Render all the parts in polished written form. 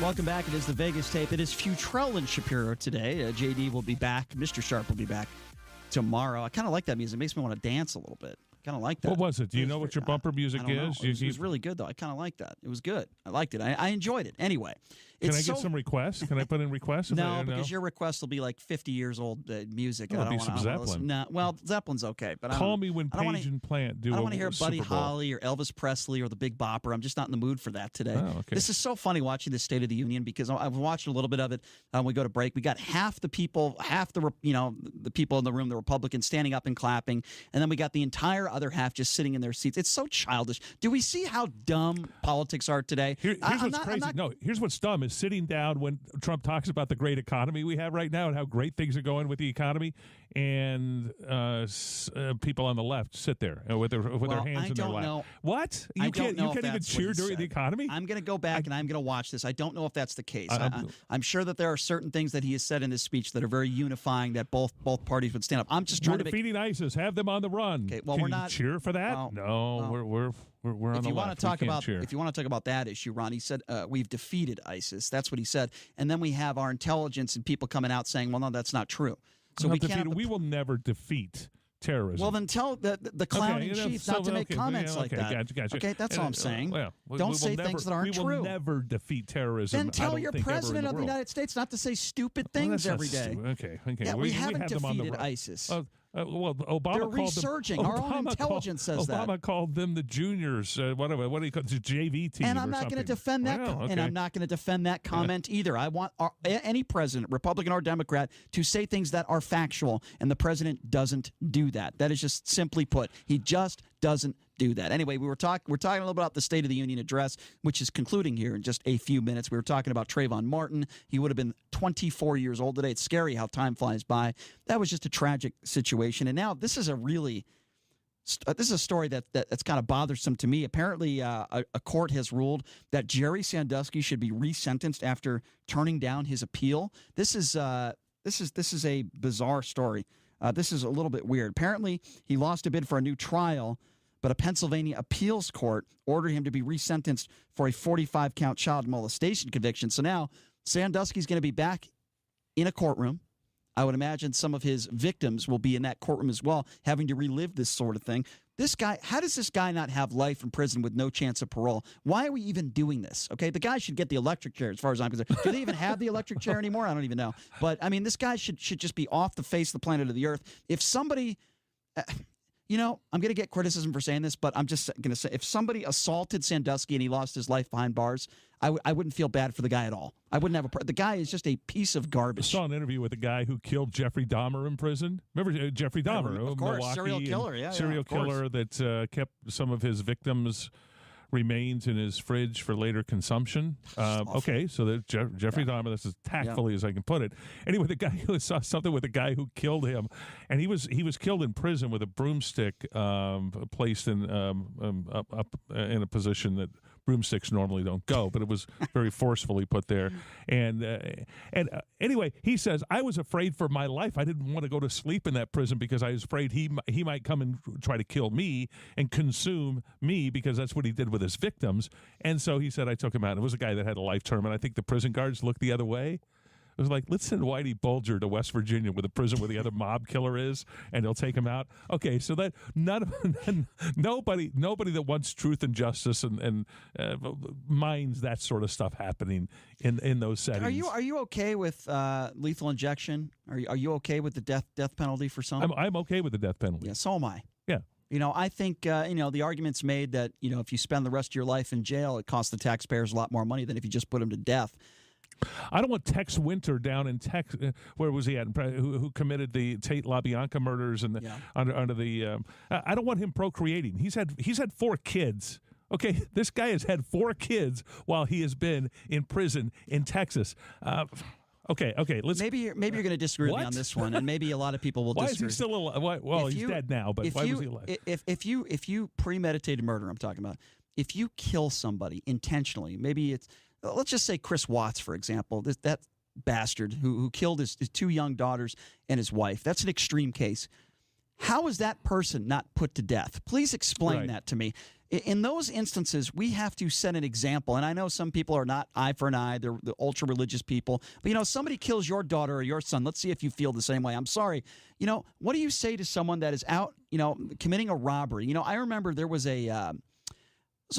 Welcome back. It is the Vegas tape. It is Futrell and Shapiro today. JD will be back. Mr. Sharp will be back tomorrow. I kind of like that music. It makes me want to dance a little bit. Kind of like that. What was it? Do you know what your bumper music is? It was really good, though. I kind of like that. It was good. I liked it. I enjoyed it. Anyway. Can I get some requests? Can I put in requests? No, because your request will be like 50 years old music. It'll be some Zeppelin. No, well, Zeppelin's okay. But Call me when Page and Plant do. I don't want to hear Buddy Holly or Elvis Presley or the Big Bopper. I'm just not in the mood for that today. Oh, okay. This is so funny watching the State of the Union because I've watched a little bit of it. We go to break. We got half the people, the people in the room, the Republicans, standing up and clapping, and then we got the entire other half just sitting in their seats. It's so childish. Do we see how dumb politics are today? Here's what's crazy. No, here's what's dumb is sitting down when Trump talks about the great economy we have right now and how great things are going with the economy, and people on the left sit there with their hands in their lap. Know. What? You can't even cheer during the economy? I'm going to go back and I'm going to watch this. I don't know if that's the case. I'm sure that there are certain things that he has said in this speech that are very unifying that both parties would stand up. I'm just trying to defeating ISIS. Have them on the run. Okay, well, Can we're you not cheer for that. We're on the left. If you want to talk about that issue, Ron, he said we've defeated ISIS. That's what he said. And then we have our intelligence and people coming out saying, well, no, that's not true. So we will never defeat terrorism. Well, then tell the clown in chief not to make comments like that. Gotcha. Okay, that's all I'm saying. Don't say things that aren't true. We will never defeat terrorism. Then tell your president of the United States not to say stupid things every day. Okay. Yeah, we haven't defeated ISIS. Well, Obama They're called resurging. them. Our own intelligence says that. Obama called them the juniors. What do you call it? The JV team. And I'm not going to defend that. And I'm not going to defend that comment either. I want any president, Republican or Democrat, to say things that are factual, and the president doesn't do that. That is just simply put. He just doesn't do that. Anyway, we're talking a little about the State of the Union address, which is concluding here in just a few minutes. We were talking about Trayvon Martin. He would have been 24 years old today. It's scary how time flies by. That was just a tragic situation. And now this is a story that's kind of bothersome to me. Apparently, a court has ruled that Jerry Sandusky should be resentenced after turning down his appeal. This is a bizarre story. This is a little bit weird. Apparently, he lost a bid for a new trial, but a Pennsylvania appeals court ordered him to be resentenced for a 45-count child molestation conviction. So now Sandusky's going to be back in a courtroom. I would imagine some of his victims will be in that courtroom as well, having to relive this sort of thing. This guy, how does this guy not have life in prison with no chance of parole? Why are we even doing this? Okay, the guy should get the electric chair as far as I'm concerned. Do they even have the electric chair anymore? I don't even know. But, I mean, this guy should just be off the face of the planet of the earth. If somebody... I'm going to get criticism for saying this, but I'm just going to say if somebody assaulted Sandusky and he lost his life behind bars, I wouldn't feel bad for the guy at all. I wouldn't have the guy is just a piece of garbage. I saw an interview with a guy who killed Jeffrey Dahmer in prison. Remember Jeffrey Dahmer? Of course, Milwaukee serial killer. Serial killer that kept some of his victims' remains in his fridge for later consumption. Okay, so that Jeffrey Dahmer, that's as tactfully as I can put it. Anyway, the guy who saw something with the guy who killed him, and he was killed in prison with a broomstick placed in up in a position that broomsticks normally don't go, but it was very forcefully put there. And anyway, he says, I was afraid for my life. I didn't want to go to sleep in that prison because I was afraid he might come and try to kill me and consume me, because that's what he did with his victims. And so he said, I took him out. It was a guy that had a life term, and I think the prison guards looked the other way. It was like, let's send Whitey Bulger to West Virginia, with the prison where the other mob killer is, and they'll take him out. Okay, so that nobody that wants truth and justice and minds that sort of stuff happening in those settings. Are you okay with lethal injection? Are you okay with the death penalty for some? I'm okay with the death penalty. Yeah, so am I. Yeah. I think, the argument's made that, if you spend the rest of your life in jail, it costs the taxpayers a lot more money than if you just put them to death. I don't want Tex Winter down in Texas. Where was he at? Who committed the Tate LaBianca murders and under the? I don't want him procreating. He's had 4 kids. Okay, this guy has had 4 kids while he has been in prison in Texas. Okay. Let's. Maybe you're going to disagree with me on this one, and maybe a lot of people will disagree. Why is he still alive? Well, he's dead now, but why was he alive? If you premeditated murder, I'm talking about. If you kill somebody intentionally, maybe it's. Let's just say Chris Watts, for example, that bastard who killed his 2 young daughters and his wife. That's an extreme case. How is that person not put to death? Please explain that to me. in those instances, we have to set an example. And I know some people are not eye for an eye. They're the ultra-religious people. But, somebody kills your daughter or your son. Let's see if you feel the same way. I'm sorry. What do you say to someone that is out, committing a robbery? I remember there was a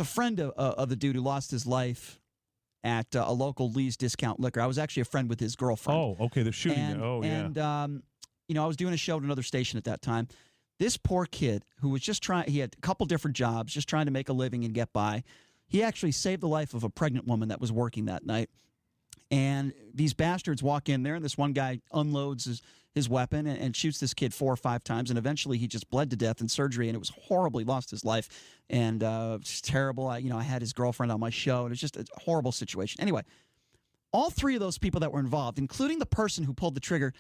friend of the dude who lost his life at a local Lee's Discount Liquor. I was actually a friend with his girlfriend. Oh, okay, the shooting. And, I was doing a show at another station at that time. This poor kid who was just he had a couple different jobs, just trying to make a living and get by. He actually saved the life of a pregnant woman that was working that night. And these bastards walk in there, and this one guy unloads his weapon and shoots this kid 4 or 5 times, and eventually he just bled to death in surgery, and it was horrible. He lost his life, and it's terrible. I had his girlfriend on my show, and it was just a horrible situation. Anyway, all 3 of those people that were involved, including the person who pulled the trigger,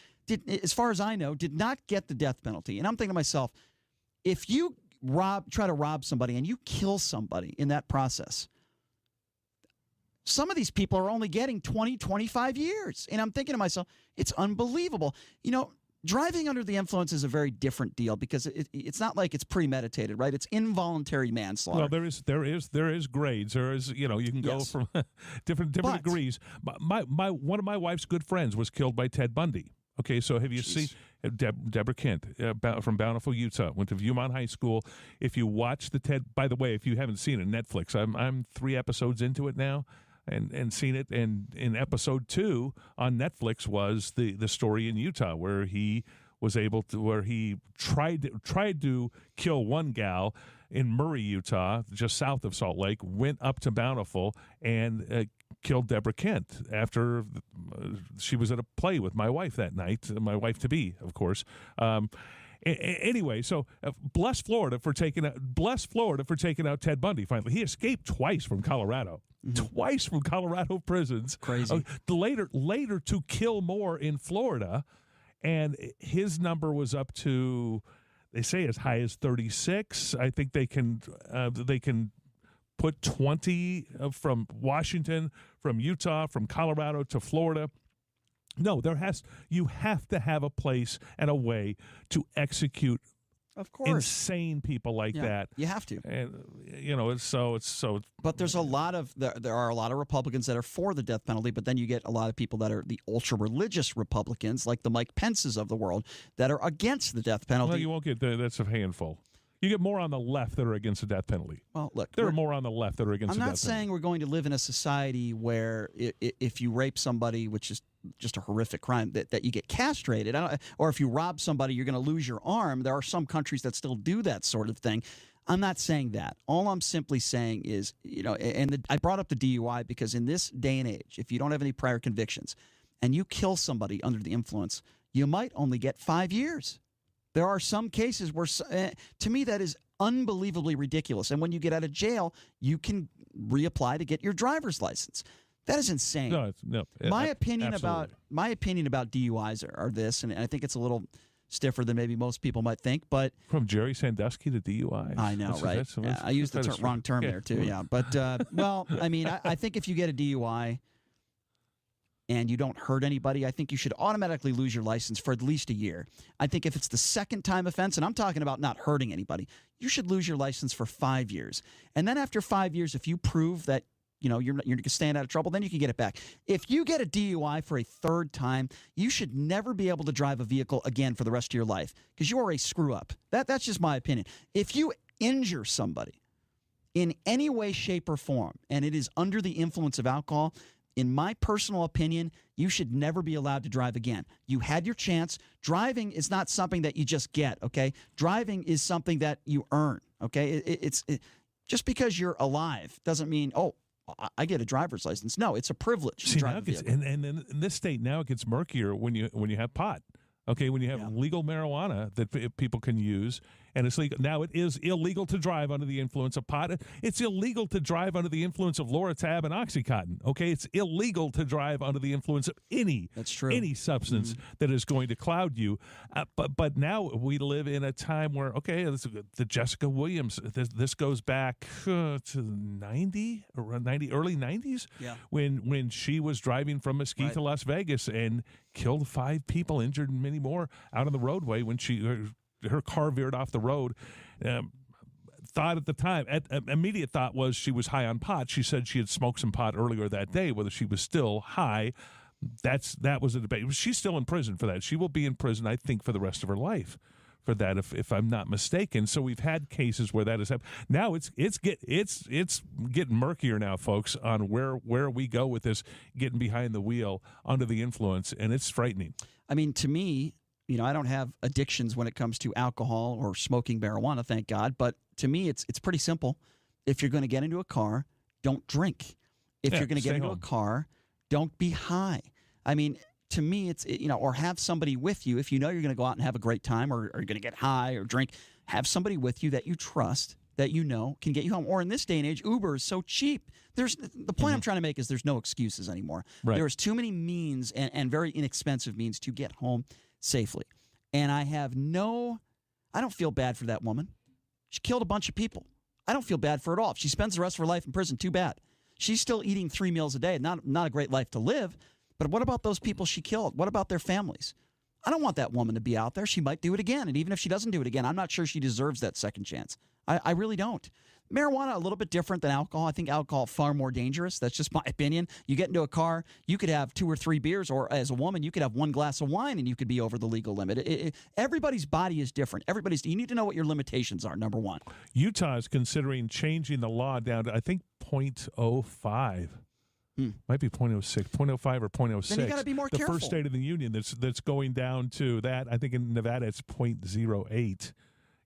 as far as I know, did not get the death penalty. And I'm thinking to myself, if you try to rob somebody and you kill somebody in that process, some of these people are only getting 20, 25 years. And I'm thinking to myself, it's unbelievable. Driving under the influence is a very different deal because it's not like it's premeditated, right? It's involuntary manslaughter. Well, there is grades. There is, you can go from different degrees. One of my wife's good friends was killed by Ted Bundy. Okay, so have you seen Deborah Kent from Bountiful, Utah? Went to Viewmont High School. If you watch the Ted, by the way, if you haven't seen it, Netflix. I'm 3 episodes into it now. And seen it, and in episode 2 on Netflix was the story in Utah where he tried to kill one gal in Murray, Utah, just south of Salt Lake, went up to Bountiful and killed Deborah Kent after she was at a play with my wife that night, my wife to be, of course. Anyway, so bless Florida for taking out Ted Bundy. Finally, he escaped twice from Colorado. Twice from Colorado prisons. Crazy. Later to kill more in Florida, and his number was up to, they say, as high as 36. I think they can put 20 from Washington, from Utah, from Colorado to Florida. No, you have to have a place and a way to execute, of course, insane people like that. You have to, and it's so. But there's a lot of there are a lot of Republicans that are for the death penalty, but then you get a lot of people that are the ultra religious Republicans, like the Mike Pences of the world, that are against the death penalty. Well, you won't get that's a handful. You get more on the left that are against the death penalty. Well, look, there are more on the left that are against the death penalty. I'm not saying we're going to live in a society where if you rape somebody, which is just a horrific crime, that you get castrated. Or if you rob somebody, you're going to lose your arm. There are some countries that still do that sort of thing. I'm not saying that. All I'm simply saying is, I brought up the DUI because in this day and age, if you don't have any prior convictions and you kill somebody under the influence, you might only get 5 years. There are some cases where, to me, that is unbelievably ridiculous. And when you get out of jail, you can reapply to get your driver's license. That is insane. No. My opinion about DUIs are this, and I think it's a little stiffer than maybe most people might think. But from Jerry Sandusky to DUI, I know, right? I used the wrong term there too. Yeah, but I think if you get a DUI and you don't hurt anybody, I think you should automatically lose your license for at least a year. I think if it's the second time offense, and I'm talking about not hurting anybody, you should lose your license for 5 years. And then after 5 years, if you prove that you're staying out of trouble, then you can get it back. If you get a DUI for a 3rd time, you should never be able to drive a vehicle again for the rest of your life because you are a screw up. That's just my opinion. If you injure somebody in any way, shape, or form, and it is under the influence of alcohol, in my personal opinion, you should never be allowed to drive again. You had your chance. Driving is not something that you just get, okay? Driving is something that you earn, okay? Just because you're alive doesn't mean, I get a driver's license. No, it's a privilege. See, now and in this state now it gets murkier when you have pot. Okay, when you have legal marijuana that people can use, and it's legal. Now it is illegal to drive under the influence of pot. It's illegal to drive under the influence of Loratab and Oxycontin. Okay, it's illegal to drive under the influence of any substance that is going to cloud you. But now we live in a time where the Jessica Williams. This goes back to around early 90s, when she was driving from Mesquite to Las Vegas and killed 5 people, injured many more out on the roadway when her car veered off the road. thought at the time, immediate thought was she was high on pot. She said she had smoked some pot earlier that day. Whether she was still high, that was a debate. She's still in prison for that. She will be in prison, I think, for the rest of her life for that, if I'm not mistaken. So we've had cases where that has happened. Now it's getting murkier now, folks, on where we go with this getting behind the wheel under the influence, and it's frightening. I mean, to me, I don't have addictions when it comes to alcohol or smoking marijuana, thank God. But to me, it's pretty simple. If you're going to get into a car, don't drink. If you're going to get into a car, don't be high. I mean, to me, it's or have somebody with you. If you know you're going to go out and have a great time, or you're going to get high or drink, have somebody with you that you trust, that you know can get you home. Or in this day and age, Uber is so cheap. The point I'm trying to make is there's no excuses anymore. Right. There's too many means and very inexpensive means to get home safely. And I don't feel bad for that woman. She killed a bunch of people. I don't feel bad for it at all. If she spends the rest of her life in prison, too bad. She's still eating 3 meals a day. Not a great life to live. But what about those people she killed? What about their families? I don't want that woman to be out there. She might do it again. And even if she doesn't do it again, I'm not sure she deserves that second chance. I really don't. Marijuana, a little bit different than alcohol. I think alcohol far more dangerous. That's just my opinion. You get into a car, you could have 2 or 3 beers, or as a woman, you could have 1 glass of wine and you could be over the legal limit. Everybody's body is different. You need to know what your limitations are, number one. Utah is considering changing the law down to, I think, 0.05. Might be 0.06, 0.05 or 0.06. Then you got to be more careful. The first state of the union that's going down to that. I think in Nevada it's 0.08.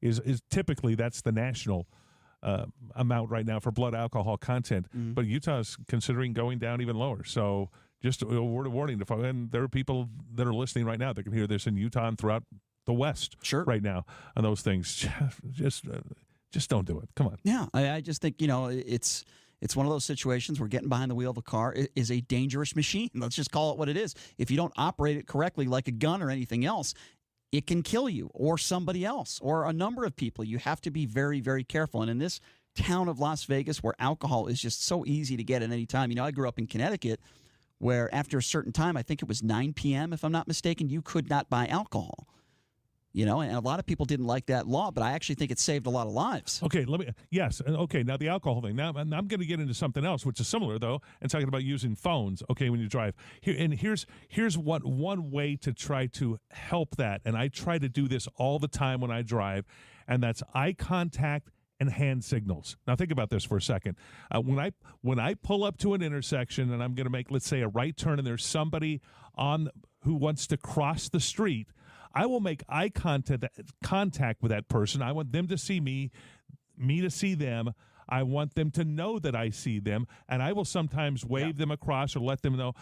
Is typically that's the national amount right now for blood alcohol content. But Utah is considering going down even lower. So just a word of warning to folks. And there are people that are listening right now that can hear this in Utah and throughout the West right now on those things. Just don't do it. Come on. Yeah, I just think it's one of those situations where getting behind the wheel of a car is a dangerous machine. Let's just call it what it is. If you don't operate it correctly like a gun or anything else, it can kill you or somebody else or a number of people. You have to be very, very careful. And in this town of Las Vegas where alcohol is just so easy to get at any time. I grew up in Connecticut where after a certain time, I think it was 9 p.m., if I'm not mistaken, you could not buy alcohol. And a lot of people didn't like that law, but I actually think it saved a lot of lives. Okay, now the alcohol thing. Now I'm going to get into something else, which is similar though, and talking about using phones. Okay, when you drive. Here's what one way to try to help that, and I try to do this all the time when I drive, and that's eye contact and hand signals. Now think about this for a second. When I pull up to an intersection and I'm going to make, let's say, a right turn, and there's somebody who wants to cross the street, I will make eye contact with that person. I want them to see me to see them. I want them to know that I see them, and I will sometimes wave them across or let them know.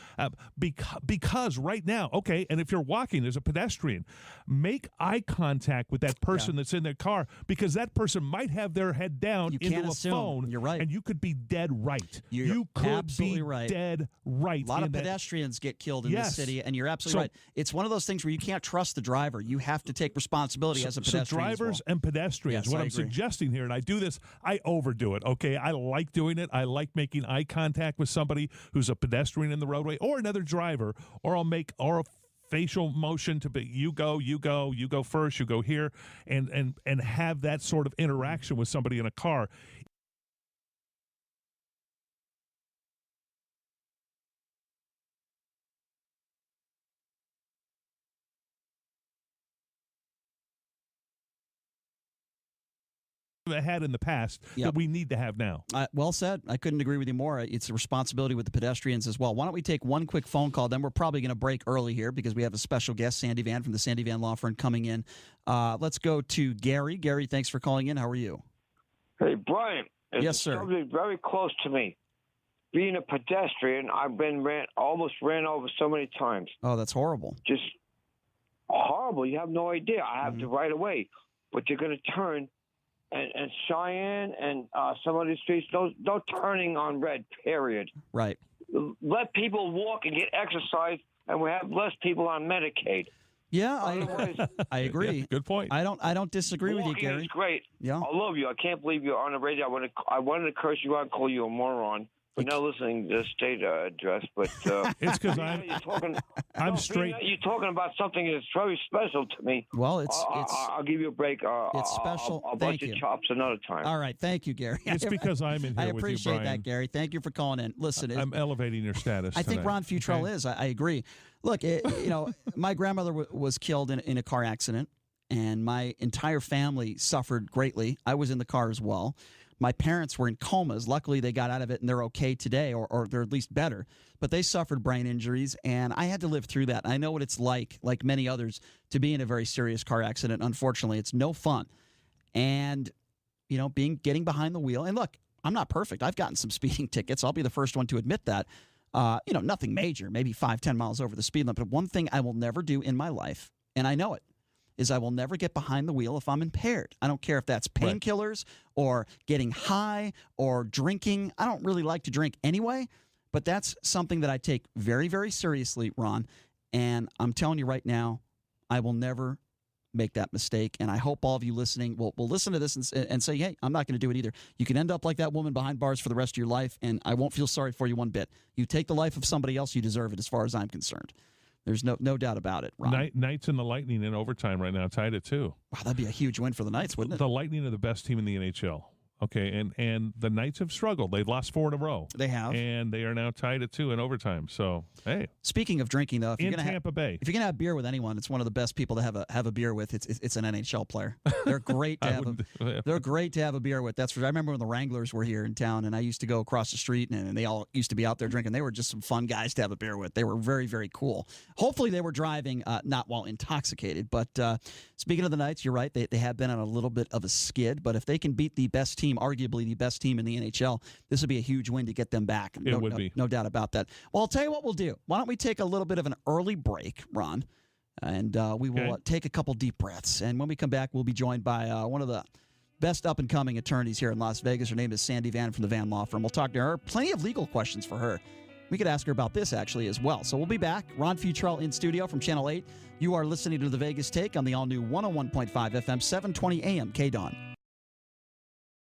Because right now, okay, and if you're walking, there's a pedestrian, make eye contact with that person that's in their car, because that person might have their head down into a phone. You're right. And you could be dead right. You could absolutely be right. dead right. A lot of pedestrians get killed in this city, and you're absolutely right. It's one of those things where you can't trust the driver. You have to take responsibility as a pedestrian. So drivers and pedestrians, what I'm suggesting here, and I do this, I overdo it. Okay, I like doing it. I like making eye contact with somebody who's a pedestrian in the roadway or another driver, or I'll make a facial motion to be you go first, you go here, and have that sort of interaction with somebody in a car. Had in the past that we need to have now. Well said. I couldn't agree with you more. It's a responsibility with the pedestrians as well. Why don't we take one quick phone call? Then we're probably going to break early here because we have a special guest, Sandy Van from the Sandy Van Law Firm, coming in. Let's go to Gary. Gary, thanks for calling in. How are you? Hey, Brian. Yes, sir. Something very close to me. Being a pedestrian, I've been almost ran over so many times. Oh, that's horrible. Just horrible. You have no idea. I have the right of way, but you're going to turn. And Cheyenne and some of these streets, no turning on red, period. Right. Let people walk and get exercise, and we have less people on Medicaid. Yeah, I agree. Yeah, good point. I don't disagree with you, Gary. Is great. Yeah. I love you. I can't believe you're on the radio. I wanted to curse you out and call you a moron. for not listening to the state address, but it's because I'm straight. You're talking about something that's very special to me. Well, I'll give you a break. It's special. I'll Thank bust your you. chops another time. All right, thank you, Gary. It's because I'm in here I with you, appreciate Brian. that, Gary. Thank you for calling in. Listen, I'm elevating your status. I think tonight. Ron Futrell is. I agree. Look, my grandmother was killed in a car accident, and my entire family suffered greatly. I was in the car as well. My parents were in comas. Luckily, they got out of it, and they're okay today, or they're at least better. But they suffered brain injuries, and I had to live through that. I know what it's like many others, to be in a very serious car accident. Unfortunately, it's no fun. And, getting behind the wheel. And look, I'm not perfect. I've gotten some speeding tickets. I'll be the first one to admit that. Nothing major, maybe 5-10 miles over the speed limit. But one thing I will never do in my life, and I know it, is I will never get behind the wheel if I'm impaired. I don't care if that's painkillers or getting high or drinking. I don't really like to drink anyway, but that's something that I take very, very seriously, Ron. And I'm telling you right now, I will never make that mistake. And I hope all of you listening will listen to this and say, hey, I'm not going to do it either. You can end up like that woman behind bars for the rest of your life, and I won't feel sorry for you one bit. You take the life of somebody else, you deserve it as far as I'm concerned. There's no doubt about it, Ron. Knights and the Lightning in overtime right now tied at 2. Wow, that'd be a huge win for the Knights, wouldn't it? The Lightning are the best team in the NHL. Okay, and the Knights have struggled. They've lost 4 in a row. They have. And they are now tied at 2 in overtime. So, hey. Speaking of drinking, though, if you're Tampa Bay. If you're going to have beer with anyone, it's one of the best people to have a beer with. It's an NHL player. They're great to have they're great to have a beer with. That's for, I remember when the Wranglers were here in town, and I used to go across the street, and they all used to be out there drinking. They were just some fun guys to have a beer with. They were very, very cool. Hopefully they were driving not while intoxicated. But speaking of the Knights, you're right. They have been on a little bit of a skid. But if they can beat the best team, arguably the best team in the NHL, this would be a huge win to get them back. It would be. No doubt about that. Well, I'll tell you what we'll do. Why don't we take a little bit of an early break, Ron, and we will take a couple deep breaths. And when we come back, we'll be joined by one of the best up-and-coming attorneys here in Las Vegas. Her name is Sandy Van from the Van Law Firm. We'll talk to her. Plenty of legal questions for her. We could ask her about this, actually, as well. So we'll be back. Ron Futrell in studio from Channel 8. You are listening to The Vegas Take on the all-new 101.5 FM, 720 AM KDWN.